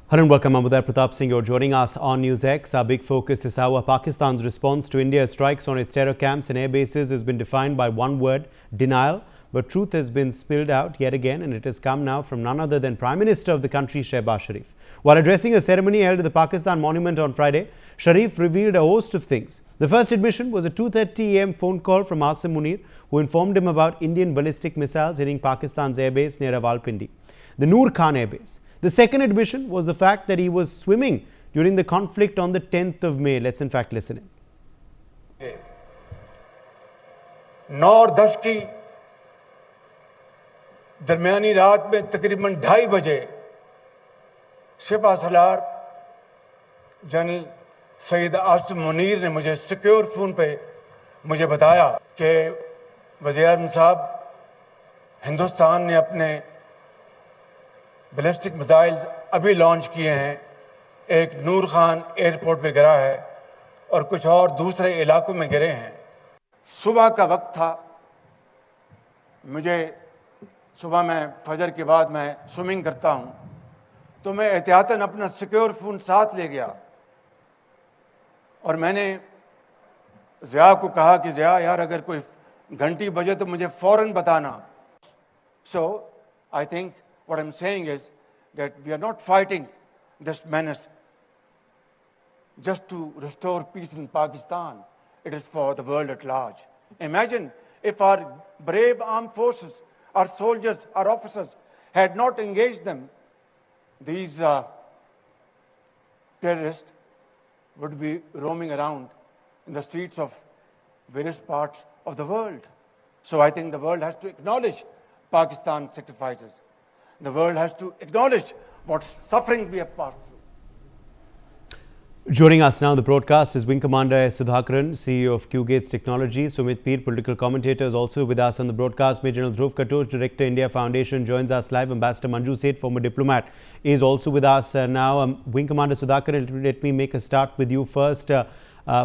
Hello and welcome. I'm Pratap Singh. You're joining us on Newsx. Our big focus this hour: Pakistan's response to India's strikes on its terror camps and air bases has been defined by one word: denial. But truth has been spilled out yet again, and it has come now from none other than Prime Minister of the country, Shehbaz Sharif. While addressing a ceremony held at the Pakistan Monument on Friday, Sharif revealed a host of things. The first admission was a 2:30 a.m. phone call from Asim Munir, who informed him about Indian ballistic missiles hitting Pakistan's airbase near Rawalpindi, the Noor Khan Airbase. The second admission was the fact that he was swimming during the conflict on the 10th of May. Let's in fact listen in. 9 और 10 की दरमियानी रात में तकरीबन 2:30 बजे सिपह Salaar general Saeed Asim Munir ने मुझे secure phone पे मुझे बताया कि वज़ीर-ए-आज़म साहब, हिंदुस्तान ने अपने बैलिस्टिक मिसाइल्स अभी लॉन्च किए हैं, एक नूर खान एयरपोर्ट पे गिरा है और कुछ और दूसरे इलाकों में गिरे हैं। सुबह का वक्त था, मुझे सुबह में फजर के बाद मैं स्विमिंग करता हूं, तो मैं एहतियातन अपना सिक्योर फ़ोन साथ ले गया और मैंने ज़िया को कहा कि ज़िया यार, अगर कोई घंटी बजे तो मुझे फ़ौरन बताना। So I think what I'm saying is that we are not fighting this menace just to restore peace in Pakistan. It is for the world at large. Imagine if our brave armed forces, our soldiers, our officers had not engaged them, these terrorists would be roaming around in the streets of various parts of the world. So I think the world has to acknowledge Pakistan's sacrifices. The world has to acknowledge what suffering we have passed through. Joining us now on the broadcast is Wing Commander S. Sudhakaran, CEO of Q-Gates Technology. Sumit Peer, political commentator, is also with us on the broadcast. Major General Dhruv Katoch, Director, India Foundation, joins us live. Ambassador Manju Seth, former diplomat, is also with us now. Wing Commander Sudhakaran, let me make a start with you first.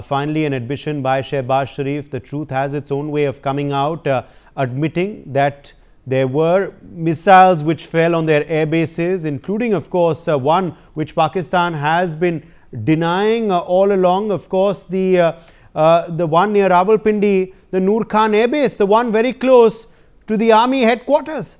Finally, an admission by Shehbaz Sharif. The truth has its own way of coming out, admitting that there were missiles which fell on their air bases, including, of course, one which Pakistan has been denying all along. Of course, the one near Rawalpindi, the Noor Khan Airbase, the one very close to the army headquarters.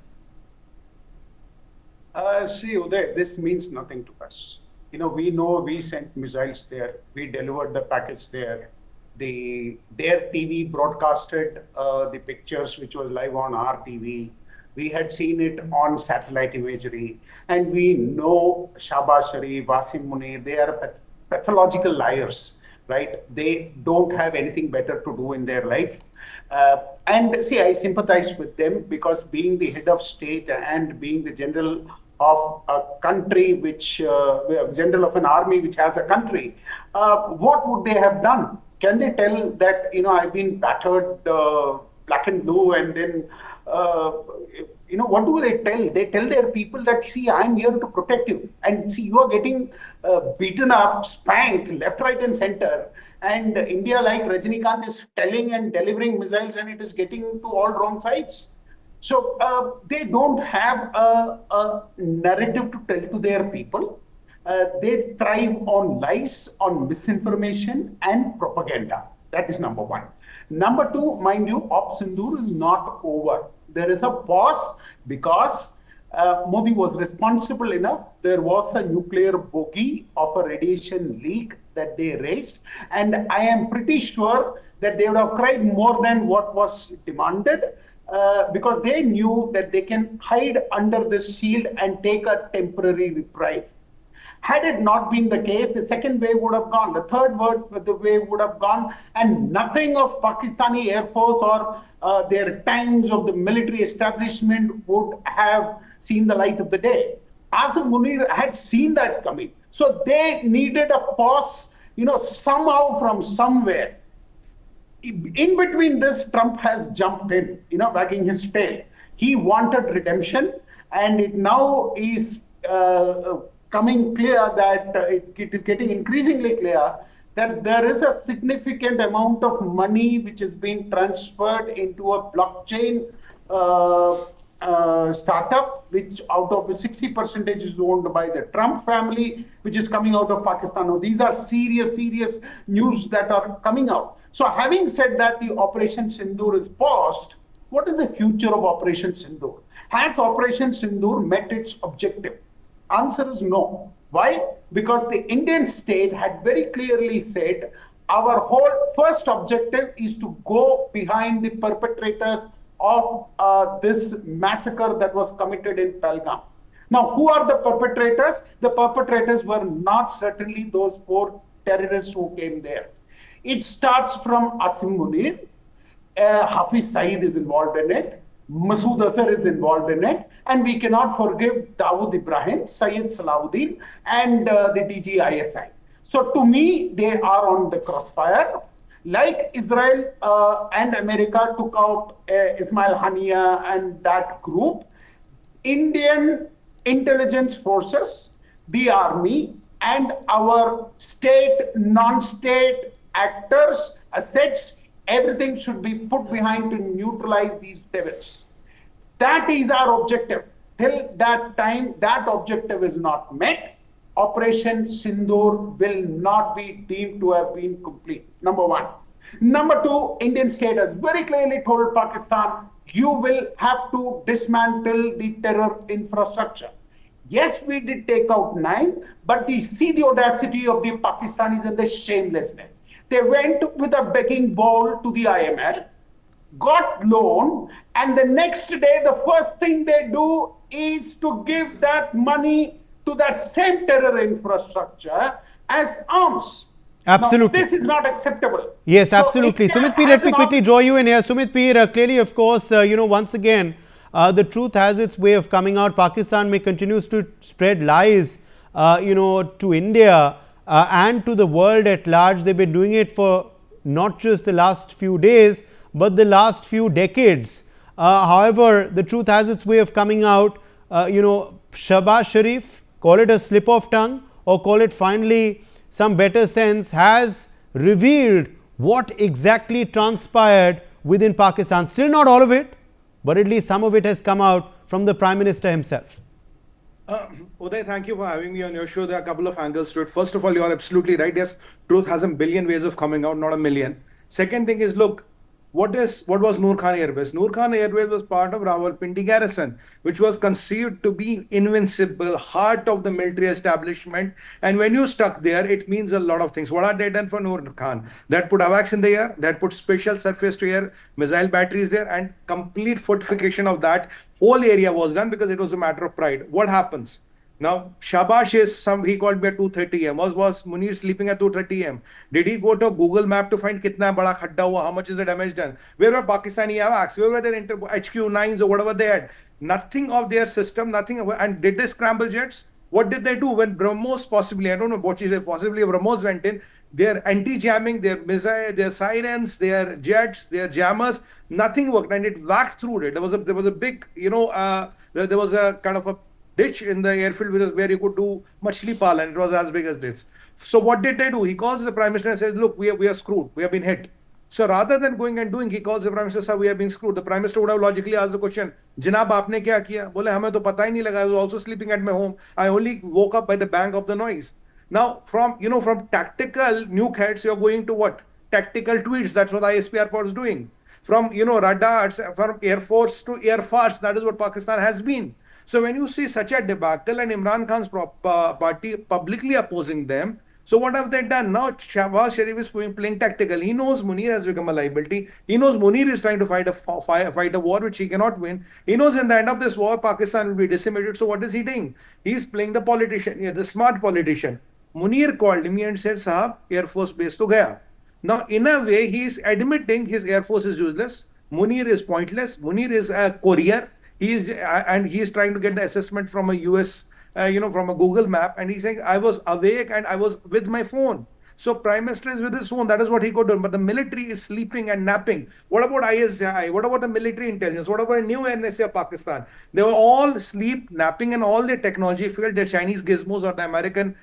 See, Uday, this means nothing to us. We sent missiles there. We delivered the package there. Their TV broadcasted the pictures which was live on our TV. We had seen it on satellite imagery, and we know Shehbaz Sharif, Asim Munir, they are pathological liars, right? They don't have anything better to do in their life. And see, I sympathize with them because being the head of state and being the general of a country which, general of an army which has a country, what would they have done? Can they tell that, I've been battered black and blue, and then, what do they tell? They tell their people that, see, I'm here to protect you. And see, you are getting beaten up, spanked, left, right, and center. And India, like Rajinikanth, is telling and delivering missiles, and it is getting to all wrong sides. So they don't have a narrative to tell to their people. They thrive on lies, on misinformation and propaganda. That is number one. Number two, mind you, Operation Sindoor is not over. There is a pause because Modi was responsible enough. There was a nuclear bogey of a radiation leak that they raised. And I am pretty sure that they would have cried more than what was demanded because they knew that they can hide under this shield and take a temporary reprieve. Had it not been the case, the second wave would have gone, the third wave would have gone, and nothing of Pakistani Air Force or their times of the military establishment would have seen the light of the day. Asim Munir had seen that coming. So they needed a pause, somehow from somewhere. In between this, Trump has jumped in, wagging his tail. He wanted redemption, and it now is coming clear that it is getting increasingly clear that there is a significant amount of money which is being transferred into a blockchain startup, which out of which 60% is owned by the Trump family, which is coming out of Pakistan. Now, these are serious news that are coming out. So having said that, the Operation Sindoor is paused. What is the future of Operation Sindoor? Has Operation Sindoor met its objective? Answer is no. Why? Because the Indian state had very clearly said, our whole first objective is to go behind the perpetrators of this massacre that was committed in Pahalgam. Now, who are the perpetrators? The perpetrators were not certainly those 4 terrorists who came there. It starts from Asim Munir, Hafiz Saeed is involved in it, Masood Azhar is involved in it, and we cannot forgive Dawood Ibrahim, Syed Salahuddin, and the DGISI. So to me, they are on the crossfire. Like Israel and America took out Ismail Haniya and that group, Indian intelligence forces, the army, and our state, non-state actors, assets, everything should be put behind to neutralize these devils. That is our objective. Till that time, that objective is not met, Operation Sindoor will not be deemed to have been complete. Number one. Number two, Indian state has very clearly told Pakistan, you will have to dismantle the terror infrastructure. Yes, we did take out 9, but see the audacity of the Pakistanis and the shamelessness. They went with a begging bowl to the IMF, got loan, and the next day, the first thing they do is to give that money to that same terror infrastructure as arms. Absolutely. Now, this is not acceptable. Yes, absolutely. Sumit Peer, let me quickly draw you in here. Sumit Peer, clearly, of course, once again, the truth has its way of coming out. Pakistan may continue to spread lies, to India and to the world at large. They've been doing it for not just the last few days, but the last few decades. However, the truth has its way of coming out. Shahbaz Sharif, call it a slip of tongue or call it finally some better sense, has revealed what exactly transpired within Pakistan. Still not all of it, but at least some of it has come out from the Prime Minister himself. Uday, thank you for having me on your show. There are a couple of angles to it. First of all, you are absolutely right. Yes, truth has a billion ways of coming out, not a million. Second thing is, look, what was Noor Khan Airbase? Noor Khan Airbase was part of Rawalpindi garrison, which was conceived to be invincible, heart of the military establishment. And when you stuck there, it means a lot of things. What are they done for Noor Khan? That put AWACS in the air, that put special surface to air missile batteries there, and complete fortification of that whole area was done because it was a matter of pride. What happens? Now, Shabash is he called me at 2:30 am. Was Munir sleeping at 2:30 am? Did he go to Google Map to find kitna bada khadda hua? How much is the damage done? Where were Pakistani AWACS? Where were their HQ9s or whatever they had? Nothing of their system, nothing. And did they scramble jets? What did they do when BrahMos possibly, I don't know what possibly BrahMos went in, their anti-jamming, their missile, their sirens, their jets, their jammers, nothing worked and it whacked through it. There was a big, there was a kind of a ditch in the airfield where you could do machli pal and it was as big as this. So what did they do? He calls the Prime Minister and says, look, we are screwed. We have been hit. So rather than going and doing, he calls the Prime Minister, sir, we have been screwed. The Prime Minister would have logically asked the question, Janab, aapne kya kiya? Bole, hame to pata hi nahi laga. I was also sleeping at my home. I only woke up by the bang of the noise. Now, from tactical nuke heads, you're going to what? Tactical tweets. That's what ISPR is doing. From, radars, from Air Force to Air Force, that is what Pakistan has been. So when you see such a debacle and Imran Khan's party publicly opposing them, so what have they done? Now Shahbaz Sharif is playing tactical. He knows Munir has become a liability. He knows Munir is trying to fight a war which he cannot win. He knows in the end of this war, Pakistan will be decimated. So what is he doing? He's playing the politician, the smart politician. Munir called me and said, Sahab, Air Force base to gaya. Now in a way, he is admitting his Air Force is useless. Munir is pointless. Munir is a courier. He's trying to get the assessment from a US, from a Google map. And he's saying, I was awake and I was with my phone. So Prime Minister is with his phone. That is what he could do. But the military is sleeping and napping. What about ISI? What about the military intelligence? What about a new NSA of Pakistan? They were all sleep, napping, and all their technology field, their Chinese gizmos or the American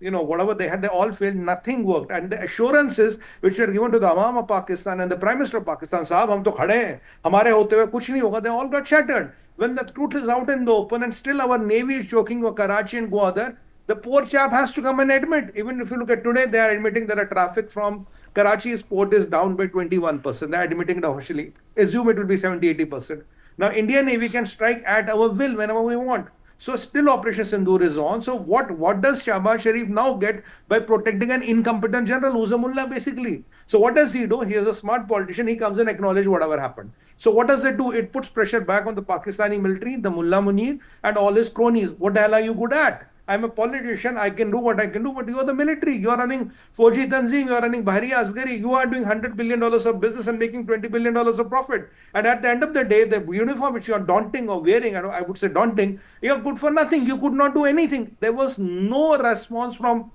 whatever they had, they all failed. Nothing worked. And the assurances which were given to the Awam of Pakistan and the Prime Minister of Pakistan, Saab, hum to khade hain, hamare hote hue kuch nahi hoga, they all got shattered. When the truth is out in the open and still our Navy is choking Karachi and Gwadar, the poor chap has to come and admit. Even if you look at today, they are admitting that the traffic from Karachi's port is down by 21%. They are admitting it officially. Assume it will be 70-80%. Now, Indian Navy can strike at our will whenever we want. So still Operation Sindoor is on. So what does Shahbaz Sharif now get by protecting an incompetent general who's a mullah basically? So what does he do? He is a smart politician. He comes and acknowledges whatever happened. So what does it do? It puts pressure back on the Pakistani military, the Mullah Munir and all his cronies. What the hell are you good at? I'm a politician, I can do what I can do, but you are the military. You are running Fauji Tanzim, you are running Bahariya Asgari, you are doing $100 billion of business and making $20 billion of profit. And at the end of the day, the uniform which you are daunting or wearing, I would say daunting, you are good for nothing. You could not do anything. There was no response from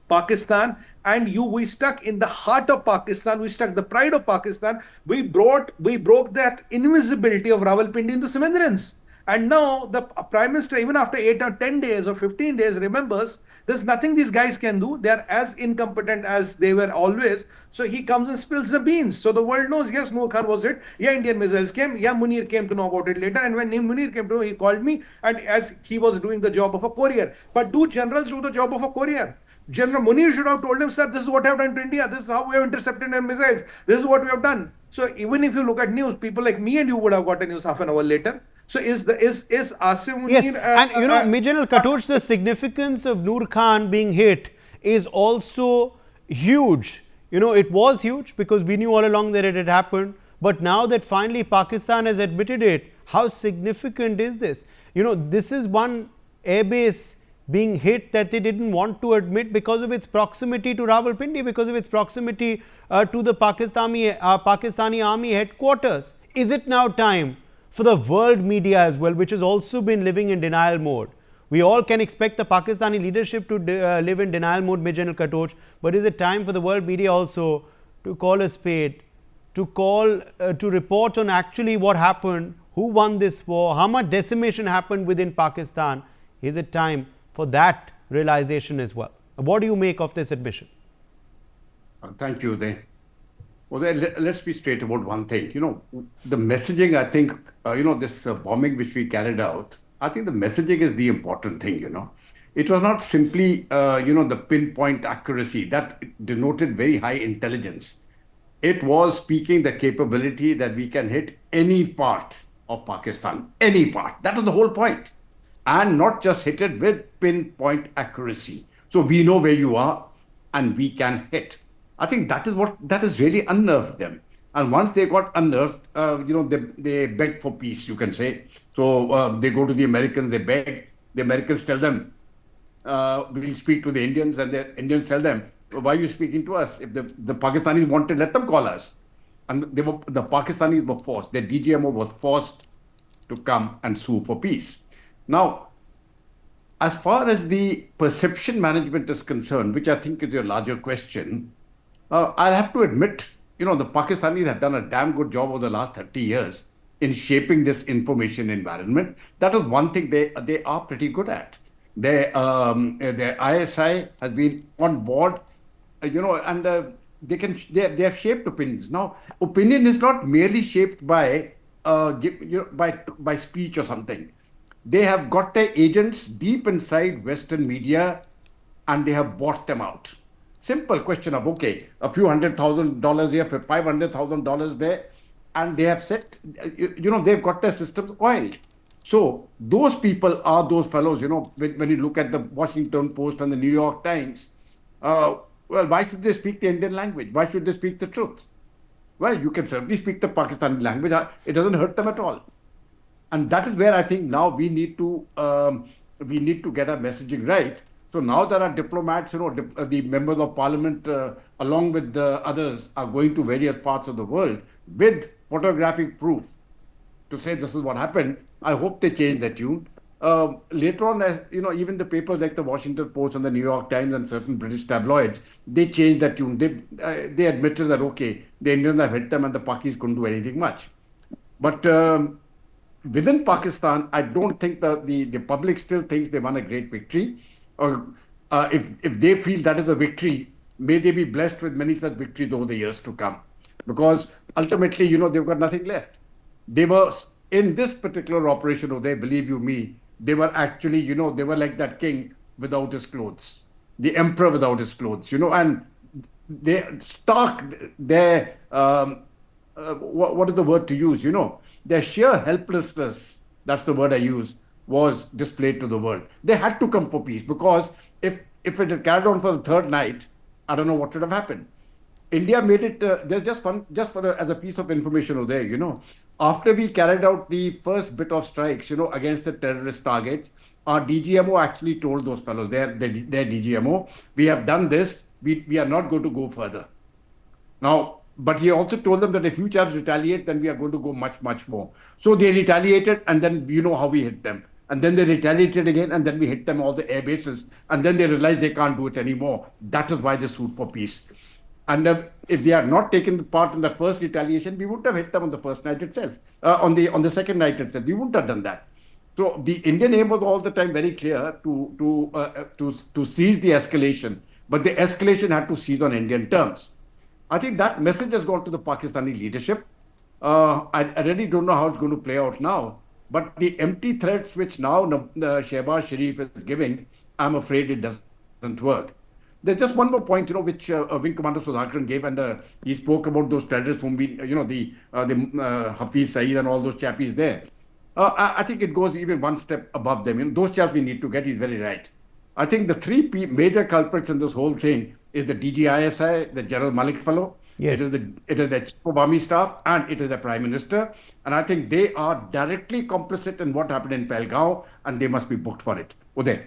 Pakistan, and we stuck in the heart of Pakistan. We stuck the pride of Pakistan. We broke that invisibility of Rawalpindi into Simendrins. And now the Prime Minister, even after 8 or 10 days or 15 days, remembers there's nothing these guys can do. They're as incompetent as they were always. So he comes and spills the beans. So the world knows, yes, Noor Khan was it. Yeah, Indian missiles came. Yeah, Munir came to know about it later. And when Munir came to know, he called me, and as he was doing the job of a courier. But do generals do the job of a courier? General Munir should have told him, sir, this is what I have done to India. This is how we have intercepted their missiles. This is what we have done. So even if you look at news, people like me and you would have got a news half an hour later. So is Asim Munir... Yes, and Major General Khatoj, the significance of Noor Khan being hit is also huge. It was huge because we knew all along that it had happened. But now that finally Pakistan has admitted it, how significant is this? This is one airbase being hit that they didn't want to admit because of its proximity to Rawalpindi, because of its proximity to the Pakistani army headquarters. Is it now time for the world media as well, which has also been living in denial mode? We all can expect the Pakistani leadership to live in denial mode, Major General Khatoj, but is it time for the world media also to call a spade, to report on actually what happened, who won this war, how much decimation happened within Pakistan? Is it time for that realization as well? What do you make of this admission? Thank you, Uday. Well, let's be straight about one thing. The messaging, I think, this bombing which we carried out, I think the messaging is the important thing, It was not simply, the pinpoint accuracy that denoted very high intelligence. It was speaking the capability that we can hit any part of Pakistan, any part. That was the whole point. And not just hit it with pinpoint accuracy. So we know where you are and we can hit. I think that is really unnerved them. And once they got unnerved, they begged for peace, you can say. So they go to the Americans, they beg. The Americans tell them, we'll speak to the Indians, and the Indians tell them, why are you speaking to us? If the Pakistanis wanted, let them call us. And the Pakistanis were forced, their DGMO was forced to come and sue for peace. Now, as far as the perception management is concerned, which I think is your larger question, I'll have to admit, the Pakistanis have done a damn good job over the last 30 years in shaping this information environment. That is one thing they are pretty good at. Their ISI has been on board, and they have shaped opinions. Now, opinion is not merely shaped by speech or something. They have got their agents deep inside Western media, and they have bought them out. Simple question of, okay, a few $100,000 here, $500,000 there, and they have set, they've got their systems oiled. So those people are those fellows, when you look at the Washington Post and the New York Times, why should they speak the Indian language? Why should they speak the truth? Well, you can certainly speak the Pakistani language. It doesn't hurt them at all. And that is where I think now we need to get our messaging right. So now that our diplomats, the members of parliament, along with the others, are going to various parts of the world with photographic proof to say this is what happened, I hope they change their tune. Later on, even the papers like the Washington Post and the New York Times and certain British tabloids, they changed their tune. They admitted that, okay, the Indians have hit them and the Pakis couldn't do anything much. But within Pakistan, I don't think the public still thinks they won a great victory. if they feel that is a victory, may they be blessed with many such victories over the years to come. Because ultimately, they've got nothing left. They were in this particular operation, Uday, believe you me, they were actually, they were like that king without his clothes, the emperor without his clothes, and they stark their what is the word to use? Their sheer helplessness. That's the word I use. Was displayed to the world. They had to come for peace because if it had carried on for the third night, I don't know what would have happened. India made it. There's just fun, just for as a piece of information over there. After we carried out the first bit of strikes, against the terrorist targets, our DGMO actually told those fellows, their DGMO, we have done this. We are not going to go further. Now, but he also told them that if you chaps retaliate, then we are going to go much, much more. So they retaliated, and then you know how we hit them. And then they retaliated again, and then we hit them all the air bases. And then they realized they can't do it anymore. That is why they sued for peace. And if they had not taken part in the first retaliation, we wouldn't have hit them on the first night itself. On the second night itself, we wouldn't have done that. So the Indian aim was all the time very clear to seize the escalation, but the escalation had to cease on Indian terms. I think that message has gone to the Pakistani leadership. I really don't know how it's going to play out now. But the empty threats which now Shehbaz Sharif is giving, I'm afraid it doesn't work. There's just one more point, which Wing Commander Sudhakaran gave, and he spoke about those terrorists whom we, the Hafiz Saeed and all those chappies there. I think it goes even one step above them. Those chaps we need to get. He's very right. I think the three major culprits in this whole thing is the DGISI, the General Malik fellow. Yes. It is the Chief of Army Staff, and it is the Prime Minister. And I think they are directly complicit in what happened in Pahalgam, and they must be booked for it. Uday.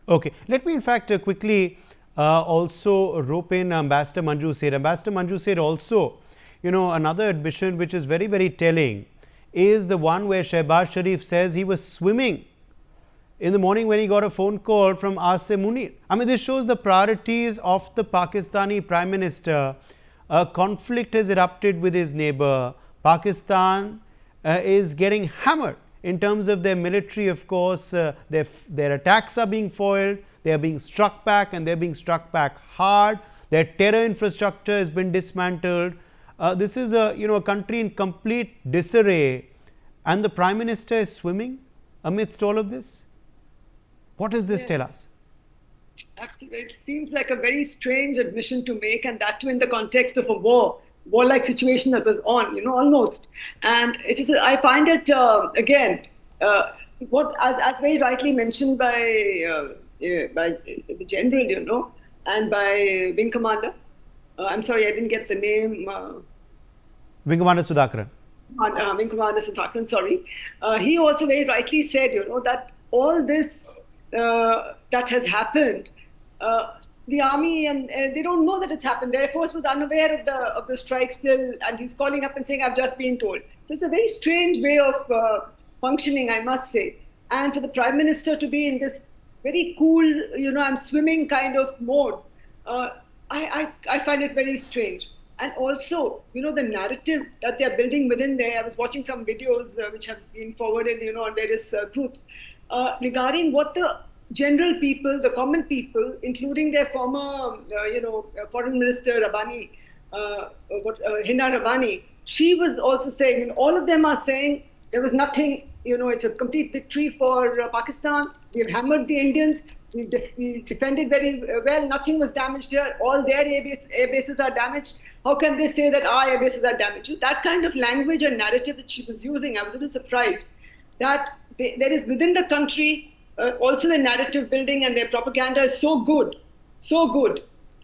Okay. Let me in fact quickly also rope in Ambassador Manju Seth. Ambassador Manju Seth also, another admission which is very, very telling is the one where Shehbaz Sharif says he was swimming in the morning when he got a phone call from Asim Munir. I mean, this shows the priorities of the Pakistani Prime Minister. A conflict has erupted with his neighbor. Pakistan is getting hammered in terms of their military, of course. Their attacks are being foiled. They are being struck back, and they are being struck back hard. Their terror infrastructure has been dismantled. This is a country in complete disarray, and the Prime Minister is swimming amidst all of this. What does this tell us? Actually, it seems like a very strange admission to make, and that too in the context of a warlike situation that was on, almost. And it is, I find it again, what as very rightly mentioned by the general, and by Wing Commander. I'm sorry, I didn't get the name. Wing Commander Sudhakaran. Wing Commander Sudhakaran, sorry. He also very rightly said, that all this that has happened, the army and they don't know that it's happened. The Air Force was unaware of the strike still, and he's calling up and saying, "I've just been told." So it's a very strange way of functioning, I must say. And for the Prime Minister to be in this very cool, I'm swimming kind of mode, I find it very strange. And also, the narrative that they're building within there. I was watching some videos which have been forwarded, on various groups regarding what the general people, the common people, including their former, Foreign Minister Rabbani, Hina Rabbani, she was also saying, all of them are saying there was nothing, it's a complete victory for Pakistan. We've hammered the Indians. We defended very well. Nothing was damaged here. All their air bases are damaged. How can they say that our air bases are damaged? That kind of language and narrative that she was using, I was a little surprised that there is within the country also the narrative building, and their propaganda is so good.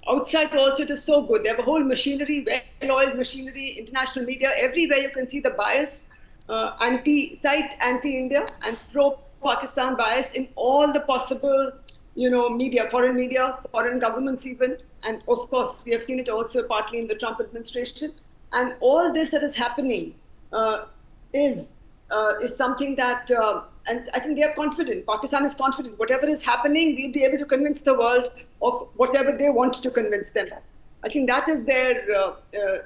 Outside also it is so good. They have a whole machinery, well-oiled machinery, international media. Everywhere you can see the bias, anti-India and pro-Pakistan bias in all the possible, media, foreign governments even. And of course, we have seen it also partly in the Trump administration. And all this that is happening is something that, and I think they are confident, Pakistan is confident, whatever is happening, we'll be able to convince the world of whatever they want to convince them of. I think that is their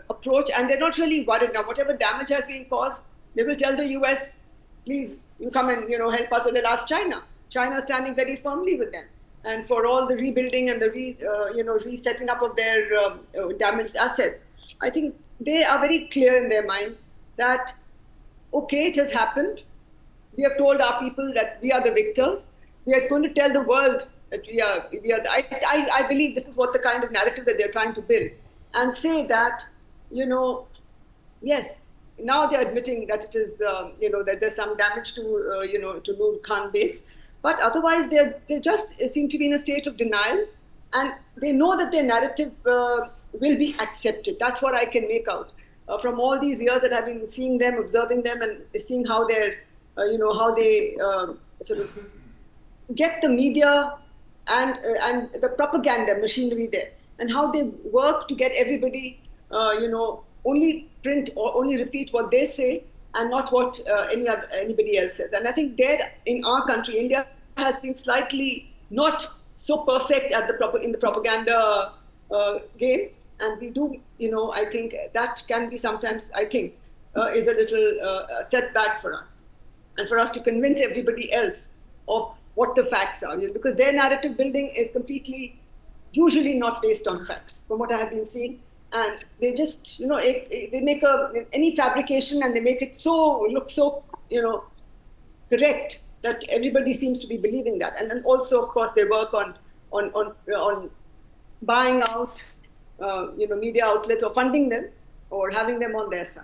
approach, and they're not really worried. Now, whatever damage has been caused, they will tell the US, please, you come and help us. Or they'll ask China. China is standing very firmly with them. and for all the rebuilding and the resetting up of their damaged assets. I think they are very clear in their minds that, okay, it has happened. We have told our people that we are the victors. We are going to tell the world that we are. I believe this is what the kind of narrative that they're trying to build, and say that, yes, now they're admitting that it is, that there's some damage to, to Noor Khan base, but otherwise they just seem to be in a state of denial, and they know that their narrative will be accepted. That's what I can make out from all these years that I've been seeing them, observing them, and seeing how they're, how they sort of get the media and the propaganda machinery there, and how they work to get everybody, only print or only repeat what they say and not what anybody else says. And I think there in our country, India has been slightly not so perfect at in the propaganda game, and we do, I think that can be sometimes, I think, is a little setback for us, and for us to convince everybody else of what the facts are, because their narrative building is completely, usually not based on facts, from what I have been seeing. And they just, they make any fabrication, and they make it look so, correct, that everybody seems to be believing that. And then also, of course, they work on buying out, media outlets, or funding them, or having them on their side.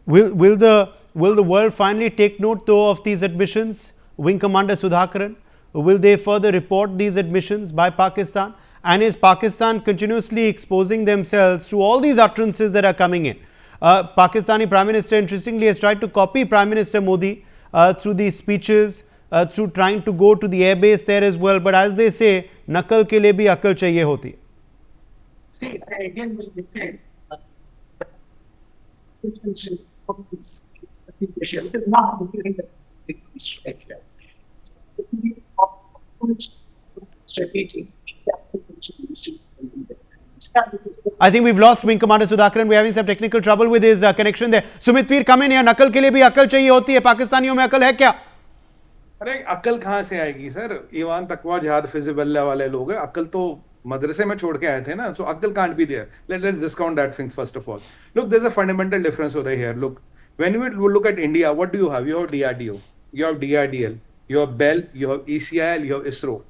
Will the world finally take note, though, of these admissions, Wing Commander Sudhakaran? Will they further report these admissions by Pakistan? And is Pakistan continuously exposing themselves to all these utterances that are coming in? Pakistani Prime Minister, interestingly, has tried to copy Prime Minister Modi through these speeches, through trying to go to the airbase there as well. But as they say, nakal ke liye bhi akal chahiye hoti hai. See, I again will defend I think we've lost Wing Commander Sudhakaran. We're having some technical trouble with his connection there. Sumit Peer, come in here. Nakal ke liye bhi akal chahiye hoti hai. Pakistaniyon mein akal hai kya? अरे अकल कहाँ से आएगी sir? Ivan तकवा जिहाद फिजिबल्ला वाले लोग हैं. अकल तो मदरसे में छोड़ के आए थे ना. So akal can't be there. Let's discount that thing first of all. Look, there's a fundamental difference over here. Look, when we look at India, what do you have? You have DRDO, you have DRDL, you have BEL, you have ECIL, you have ISRO.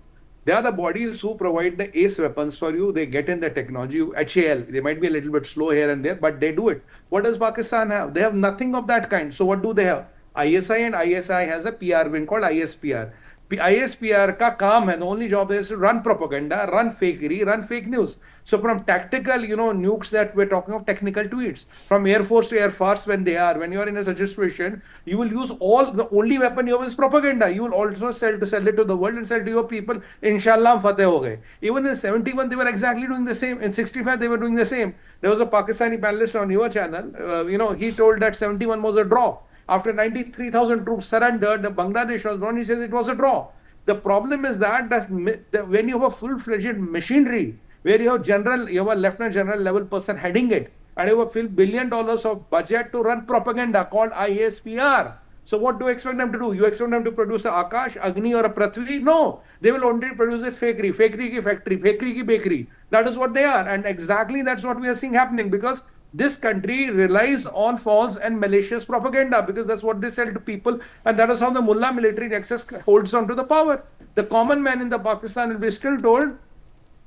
They are the bodies who provide the ace weapons for you. They get in the technology. HAL, they might be a little bit slow here and there, but they do it. What does Pakistan have? They have nothing of that kind. So what do they have? ISI, and ISI has a PR wing called ISPR. ISPR का काम है, the only job is to run propaganda, run fakery, run fake news. So from tactical, nukes that we're talking of, technical tweets, from Air Force to Air Force, when you are in a such a situation, you will use the only weapon you have is propaganda. You will also sell it to the world and sell to your people. Inshallah, fateh ho gaye. Even in 71, they were exactly doing the same. In 65, they were doing the same. There was a Pakistani panelist on your channel. He told that 71 was a draw. After 93,000 troops surrendered, the Bangladesh was drawn. He says it was a draw. The problem is that when you have a full-fledged machinery, where you have a lieutenant general level person heading it, and you have $1 billion of budget to run propaganda called ISPR. So what do you expect them to do? You expect them to produce a Akash, Agni, or a Prithvi? No. They will only produce a fakery ki factory, fakery ki bakery. That is what they are. And exactly that's what we are seeing happening, because this country relies on false and malicious propaganda, because that's what they sell to people, and that is how the mullah military nexus holds on to the power. The common man in the Pakistan will be still told,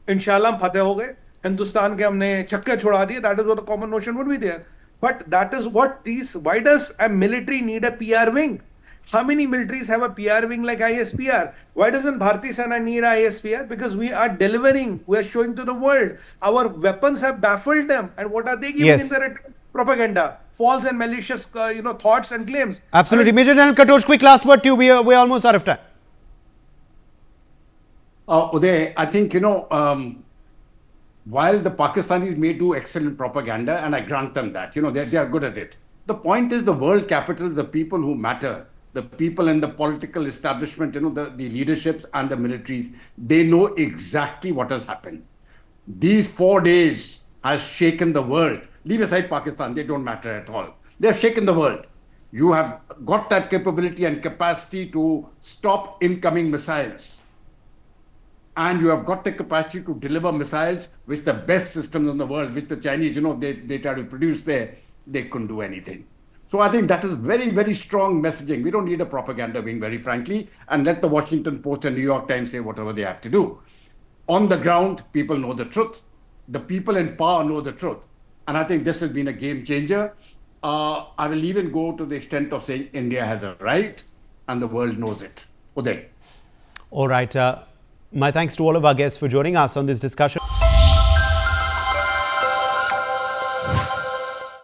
Inshallah hum fateh ho gaye, Hindustan ke humne chakke choda diye. That is what the common notion would be there. But that is what why does a military need a PR wing? How many militaries have a PR wing like ISPR? Why doesn't Bharati Sena need ISPR? Because we are delivering, we are showing to the world. Our weapons have baffled them. And what are they giving in the return? Propaganda, false and malicious thoughts and claims. Absolutely. Major General Katoch, quick last word to you. We're almost out of time. Uday, I think, while the Pakistanis may do excellent propaganda, and I grant them that, they are good at it. The point is the world capital, the people who matter, the people in the political establishment, the leaderships and the militaries, they know exactly what has happened. These 4 days has shaken the world. Leave aside Pakistan, they don't matter at all. They have shaken the world. You have got that capability and capacity to stop incoming missiles. and you have got the capacity to deliver missiles with the best systems in the world, which the Chinese, they try to produce there, they couldn't do anything. So I think that is very, very strong messaging. We don't need a propaganda wing, very frankly, and let the Washington Post and New York Times say whatever they have to do. On the ground, people know the truth. The people in power know the truth. And I think this has been a game changer. I will even go to the extent of saying India has arrived and the world knows it. Uday. All right. My thanks to all of our guests for joining us on this discussion.